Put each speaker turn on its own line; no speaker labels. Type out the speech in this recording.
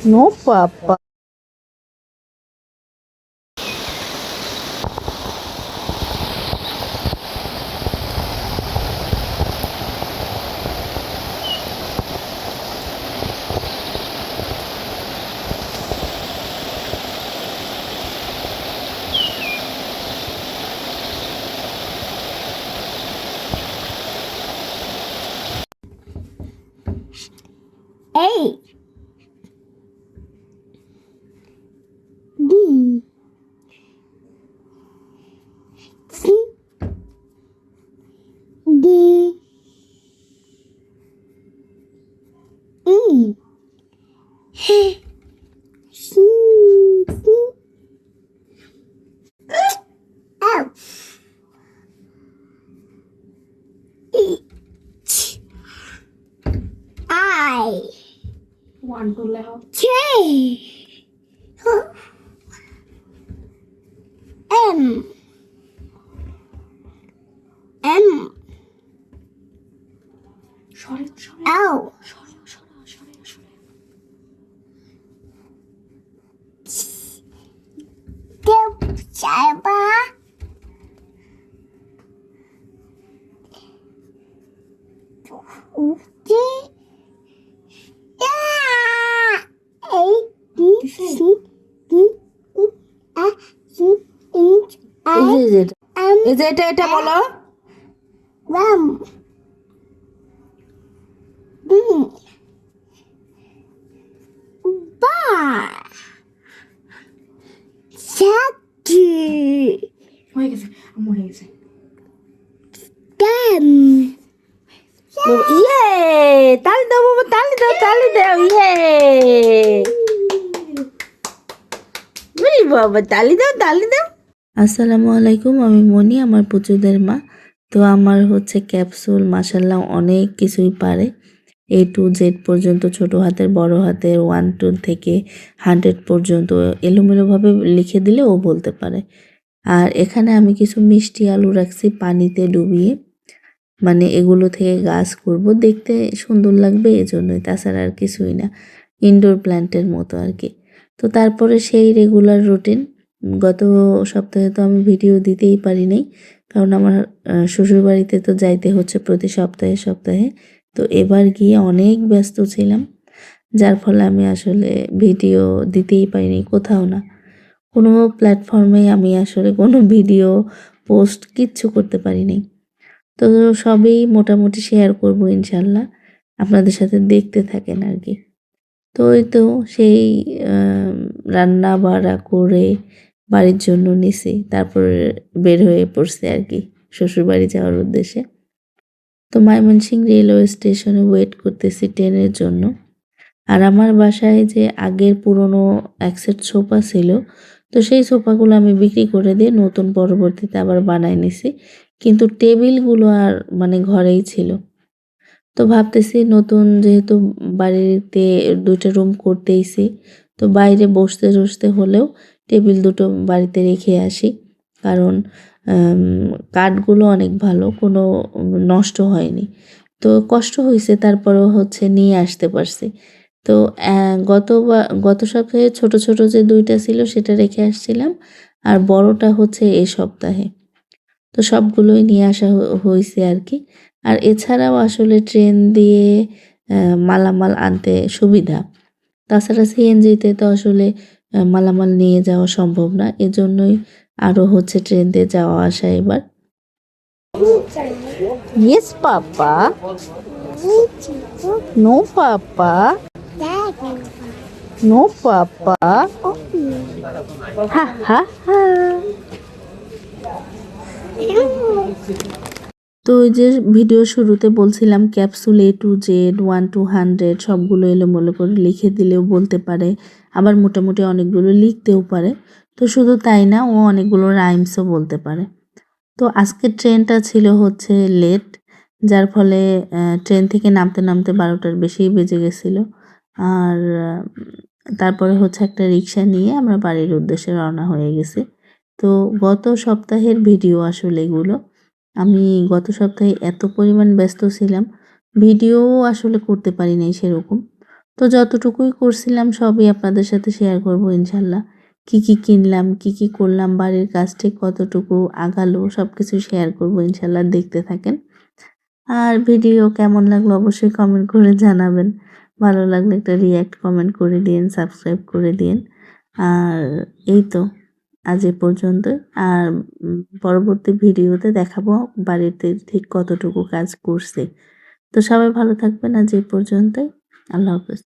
No, Papa.
A B C D E F C D F H I
1 2 লেখো
J M M
সরে সরে
L
সরে সরে সরে সরে
Shaba D A B C D E F G H I
Is it?
M
Is it এটা বলো?
Ram B Bar Shaggy
হয়ে গেছে আম্মু হয়ে গেছে
Dam
ইয়ে তালি দাও বাবা, তালি দাও, তালি দাও, ইয়ে বলি বাবা, তালি দাও, তালি দাও। আসসালামু আলাইকুম, আমি মনি, আমার পুচুদের মা। তো আমার হচ্ছে ক্যাপসুল মাশাল্লাহ অনেক কিছুই পারে, A to Z পর্যন্ত, ছোট হাতের বড় হাতের 1 2 থেকে 100 পর্যন্ত এলোমেলোভাবে লিখে দিলে ও বলতে পারে। আর এখানে আমি কিছু মিষ্টি আলু রাখছি পানিতে ডুবিয়ে, মানে এগুলো থেকে গাছ করব, দেখতে সুন্দর লাগবে এজন্যই, তাছাড়া আর কিছুই না, ইনডোর প্ল্যান্টের মতো আর কি। তো তারপরে সেই রেগুলার রুটিন, গত সপ্তাহে তো আমি ভিডিও দিতেই পারি নাই, কারণ আমার শ্বশুরবাড়িতে তো যাইতে হচ্ছে প্রতি সপ্তাহে সপ্তাহে। তো এবার গিয়ে অনেক ব্যস্ত ছিলাম, যার ফলে আমি আসলে ভিডিও দিতেই পারিনি, কোথাও না, কোনো প্ল্যাটফর্মে আমি আসলে কোনো ভিডিও পোস্ট কিচ্ছু করতে পারিনি। তো সবই মোটামুটি শেয়ার করব ইনশাল্লাহ, আপনাদের সাথে দেখতে থাকেন আর কি। তো ওই তো সেই রান্না বাড়া করে বাড়ির জন্য নিছি, তারপর বের হয়ে পড়ছে আর কি শ্বশুরবাড়ি যাওয়ার উদ্দেশ্যে। তো ময়মনসিংহ রেলওয়ে স্টেশনে ওয়েট করতেছি ট্রেনের জন্য। আর আমার বাসায় যে আগের পুরনো এক সেট সোফা ছিল, তো সেই সোফাগুলো আমি বিক্রি করে দিয়ে নতুন পরবর্তীতে আবার বানাই নিছি, কিন্তু টেবিলগুলো আর মানে ঘরেই ছিল। তো ভাবতেছি নতুন যেহেতু বাড়িতে 2টা রুম করতেইছি, তো বাইরে বসতে বসতে হলেও টেবিল 2টো বাড়িতে রেখে আসি, কারণ কাঠগুলো অনেক ভালো, কোনো নষ্ট হয়নি। তো কষ্ট হয়েছে, তারপরেও হচ্ছে নিয়ে আসতে পারছি। তো গত সপ্তাহে ছোট ছোট যে 2টা ছিল সেটা রেখে আসছিলাম, আর বড়টা হচ্ছে এই সপ্তাহে। তো সবগুলোই নিয়ে আসা হয়েছে আর কি। আর এছাড়াও আসলে ট্রেন দিয়ে মালামাল আনতে সুবিধা, তাছাড়া সিএনজিতে তো আসলে মালামাল নিয়ে যাওয়া সম্ভব না, এজন্যই আরও হচ্ছে ট্রেন দিয়ে যাওয়া আসা এবার। Yes papa, no papa, no papa, হা হা হা। তো ওই যে ভিডিও শুরুতে বলছিলাম capsule A to Z 1 to 100 সবগুলো এলোমেলো করে লিখে দিলেও বলতে পারে, আবার মোটামুটি অনেকগুলো লিখতেও পারে। তো শুধু তাই না, ও অনেকগুলো রাইমসও বলতে পারে। তো আজকের ট্রেনটা ছিল হচ্ছে লেট, যার ফলে ট্রেন থেকে নামতে নামতে 12টার বেশিই বেজে গেছিলো। আর তারপরে হচ্ছে একটা রিক্সা নিয়ে আমরা বাড়ির উদ্দেশ্যে রওনা হয়ে গেছি। তো গত সপ্তাহের ভিডিও আসলে এগুলো, আমি গত সপ্তাহে এত পরিমাণ ব্যস্ত ছিলাম, ভিডিও আসলে করতে পারি নাই সেরকম। তো যতটুকুই করছিলাম সবই আপনাদের সাথে শেয়ার করব ইনশাল্লাহ। কি কি কিনলাম, কি কি করলাম, বাড়ির কাজ ঠিক কতটুকু আগালো সব কিছু শেয়ার করব ইনশাল্লাহ, দেখতে থাকেন। আর ভিডিও কেমন লাগলো অবশ্যই কমেন্ট করে জানাবেন। ভালো লাগলে একটা রিয়্যাক্ট কমেন্ট করে দিন, সাবস্ক্রাইব করে দিন। আর এই তো আজ এ পর্যন্তই। আর পরবর্তী ভিডিওতে দেখাবো বাড়িতে ঠিক কতটুকু কাজ করছি। তো সবাই ভালো থাকবেন, আজ এই পর্যন্তই। আল্লাহ হাফেজ।